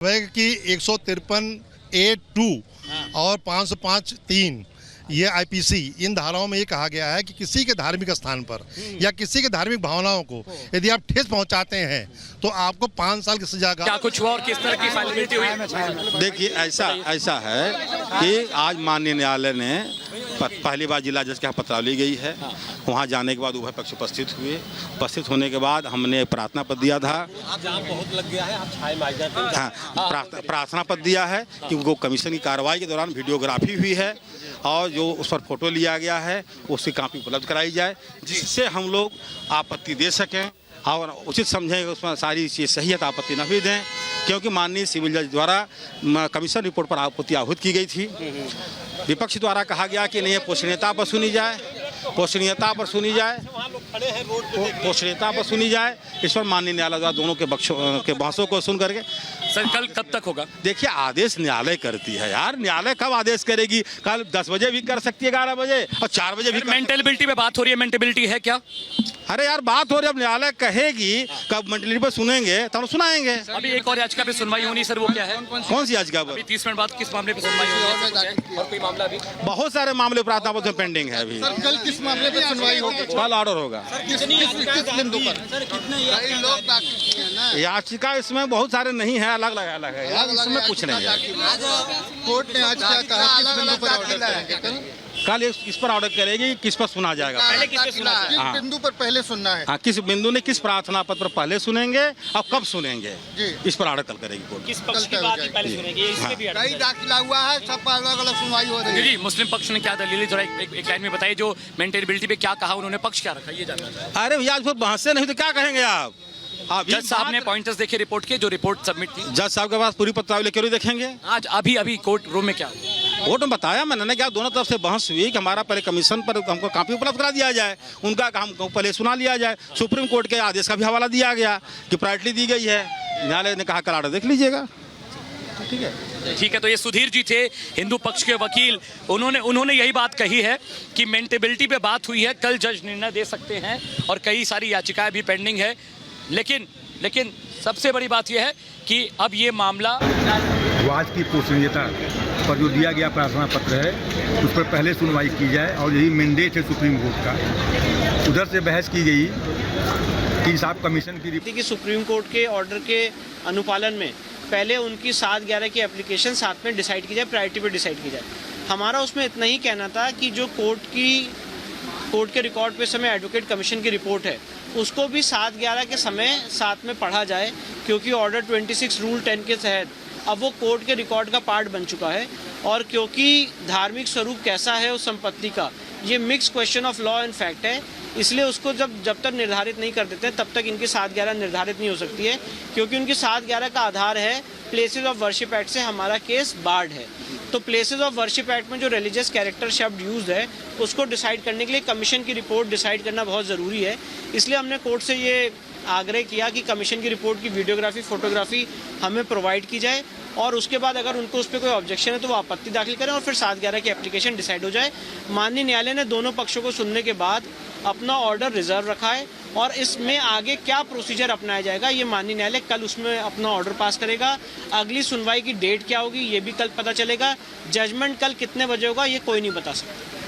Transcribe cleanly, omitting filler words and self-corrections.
की 153(a)(2 और 505(3) ये आईपीसी इन धाराओं में ये कहा गया है कि किसी के धार्मिक स्थान पर या किसी के धार्मिक भावनाओं को यदि आप ठेस पहुंचाते हैं तो आपको 5 साल की सजा का। क्या कुछ हुआ और किस तरह की फाइलिंग हुई? देखिए ऐसा है कि आज माननीय न्यायालय ने पहली बार जिला जज के यहाँ पत्रावली गई है। वहाँ जाने के बाद उभय पक्ष उपस्थित हुए। उपस्थित होने के बाद हमने प्रार्थना पत्र दिया था। बहुत लग गया है, आप छाए मार जाते हैं। हाँ, प्रार्थना पत्र दिया है कि उनको कमीशन की कार्रवाई के दौरान वीडियोग्राफी हुई है और जो उस पर फोटो लिया गया है उसकी कॉपी उपलब्ध कराई जाए, जिससे हम लोग आपत्ति दे सकें और उचित समझें उसमें सारी चीज़ सही है तो आपत्ति न भी दें, क्योंकि माननीय सिविल जज द्वारा कमीशन रिपोर्ट पर आपत्ति आहूत की गई थी। विपक्ष द्वारा कहा गया कि नहीं पोषणीयता पर सुनी जाए, पोषणीयता पर सुनी जाए, पोषणीयता पर सुनी जाए। इस पर माननीय न्यायालय द्वारा दोनों के बहसों को सुन करके सर कल कब तक होगा? देखिए आदेश न्यायालय करती है यार, न्यायालय कब आदेश करेगी? कल 10 बजे भी कर सकती है, 11 बजे और 4 बजे भी। मेंटेबिलिटी पे बात हो रही है, मेंटेबिलिटी है क्या? अरे यार बात हो रही है, अब न्यायालय कहेगी कब मेंटेबिलिटी पर सुनेंगे तब सुनाएंगे। अभी एक और याचिका पे सुनवाई होनी सर, वो क्या है? कौन सी याचिका पर? 30 मिनट बाद किस मामले पे सुनवाई होगी और कोई मामला भी? बहुत सारे मामले प्रार्थना पत्र पेंडिंग है अभी। कल किस मामले पे सुनवाई होगी? कल ऑर्डर होगा। किस बिंदु पर? याचिका इसमें बहुत सारे नहीं है, अलग अलग है यार, इसमें कुछ नहीं है। कोर्ट ने आज क्या कहा, किस बिंदु पर ऑर्डर करेंगे? कल इस पर ऑर्डर करेगी किस पर सुना जाएगा, पहले किस पे सुना है? किस बिंदु पर पहले सुनना है? हाँ, किस बिंदु ने किस प्रार्थना पत्र पहले सुनेंगे और कब सुनेंगे, जी। इस पर ऑर्डर कल करेगी कोर्ट। किस पक्ष की बात ही पहले सुनेंगे, इसके भी कई दाखिला हुआ है, सब पर अलग अलग सुनवाई हो रही है। जी, मुस्लिम पक्ष ने क्या दलील, थोड़ा एक लाइन में बताइए, जो मेंटेनेबिलिटी पे क्या कहा उन्होंने, पक्ष क्या रखा, ये जानना चाहते हैं। अरे भैया फिर बहस से नहीं तो क्या कहेंगे आप? जज साहब ने पॉइंटर्स देखे रिपोर्ट के, जो रिपोर्ट सबमिट थी। जज साहब के पास पूरी पत्रावली क्यों देखेंगे? आज अभी कोर्ट रूम में क्या हुआ? कोर्ट में बताया मैंने क्या, दोनों तरफ से बहस हुई कि हमारा पहले कमीशन पर हमको कॉपी उपलब्ध करा दिया जाए, उनका हमको पहले सुना लिया जाए। सुप्रीम कोर्ट के आदेश का भी हवाला दिया गया कि प्रायोरिटी दी गई है। न्यायालय ने कहा कल ऑर्डर देख लीजिएगा। ठीक है। तो ये सुधीर जी थे हिंदू पक्ष के वकील, उन्होंने यही बात कही है कि मेंटेबिलिटी पे बात हुई है, कल जज निर्णय दे सकते हैं और कई सारी याचिकाएं भी पेंडिंग है। लेकिन सबसे बड़ी बात यह है कि अब ये मामला वाद की पोषणीयता पर जो दिया गया प्रार्थना पत्र है उस पर पहले सुनवाई की जाए और यही मैंडेट है सुप्रीम कोर्ट का। उधर से बहस की गई कि साहब कमीशन की सुप्रीम कोर्ट के ऑर्डर के अनुपालन में पहले उनकी 7/11 की एप्लीकेशन साथ में डिसाइड की जाए, प्रायोरिटी पे डिसाइड की जाए। हमारा उसमें इतना ही कहना था कि जो कोर्ट के रिकॉर्ड पे समय एडवोकेट कमीशन की रिपोर्ट है उसको भी 7/11 के समय साथ में पढ़ा जाए, क्योंकि ऑर्डर 26 रूल 10 के तहत अब वो कोर्ट के रिकॉर्ड का पार्ट बन चुका है। और क्योंकि धार्मिक स्वरूप कैसा है उस संपत्ति का, ये mix question of law and fact है, इसलिए उसको जब तक निर्धारित नहीं कर देते तब तक इनकी 7/11 निर्धारित नहीं हो सकती है, क्योंकि उनकी 7/11 का आधार है प्लेसेस ऑफ वर्शिप एक्ट से हमारा केस बार्ड है। तो प्लेसेस ऑफ वर्शिप एक्ट में जो रिलीजियस कैरेक्टर शब्द यूज है उसको डिसाइड करने के लिए कमीशन की रिपोर्ट डिसाइड करना बहुत ज़रूरी है। इसलिए हमने कोर्ट से ये आग्रह किया कि कमीशन की रिपोर्ट की वीडियोग्राफी फोटोग्राफी हमें प्रोवाइड की जाए और उसके बाद अगर उनको उस पर कोई ऑब्जेक्शन है तो वो आपत्ति दाखिल करें और फिर 7/11 की एप्लीकेशन डिसाइड हो जाए। माननीय न्यायालय ने दोनों पक्षों को सुनने के बाद अपना ऑर्डर रिजर्व रखा है और इसमें आगे क्या प्रोसीजर अपनाया जाएगा ये माननीय न्यायालय कल उसमें अपना ऑर्डर पास करेगा। अगली सुनवाई की डेट क्या होगी ये भी कल पता चलेगा। जजमेंट कल कितने बजे होगा ये कोई नहीं बता सकता।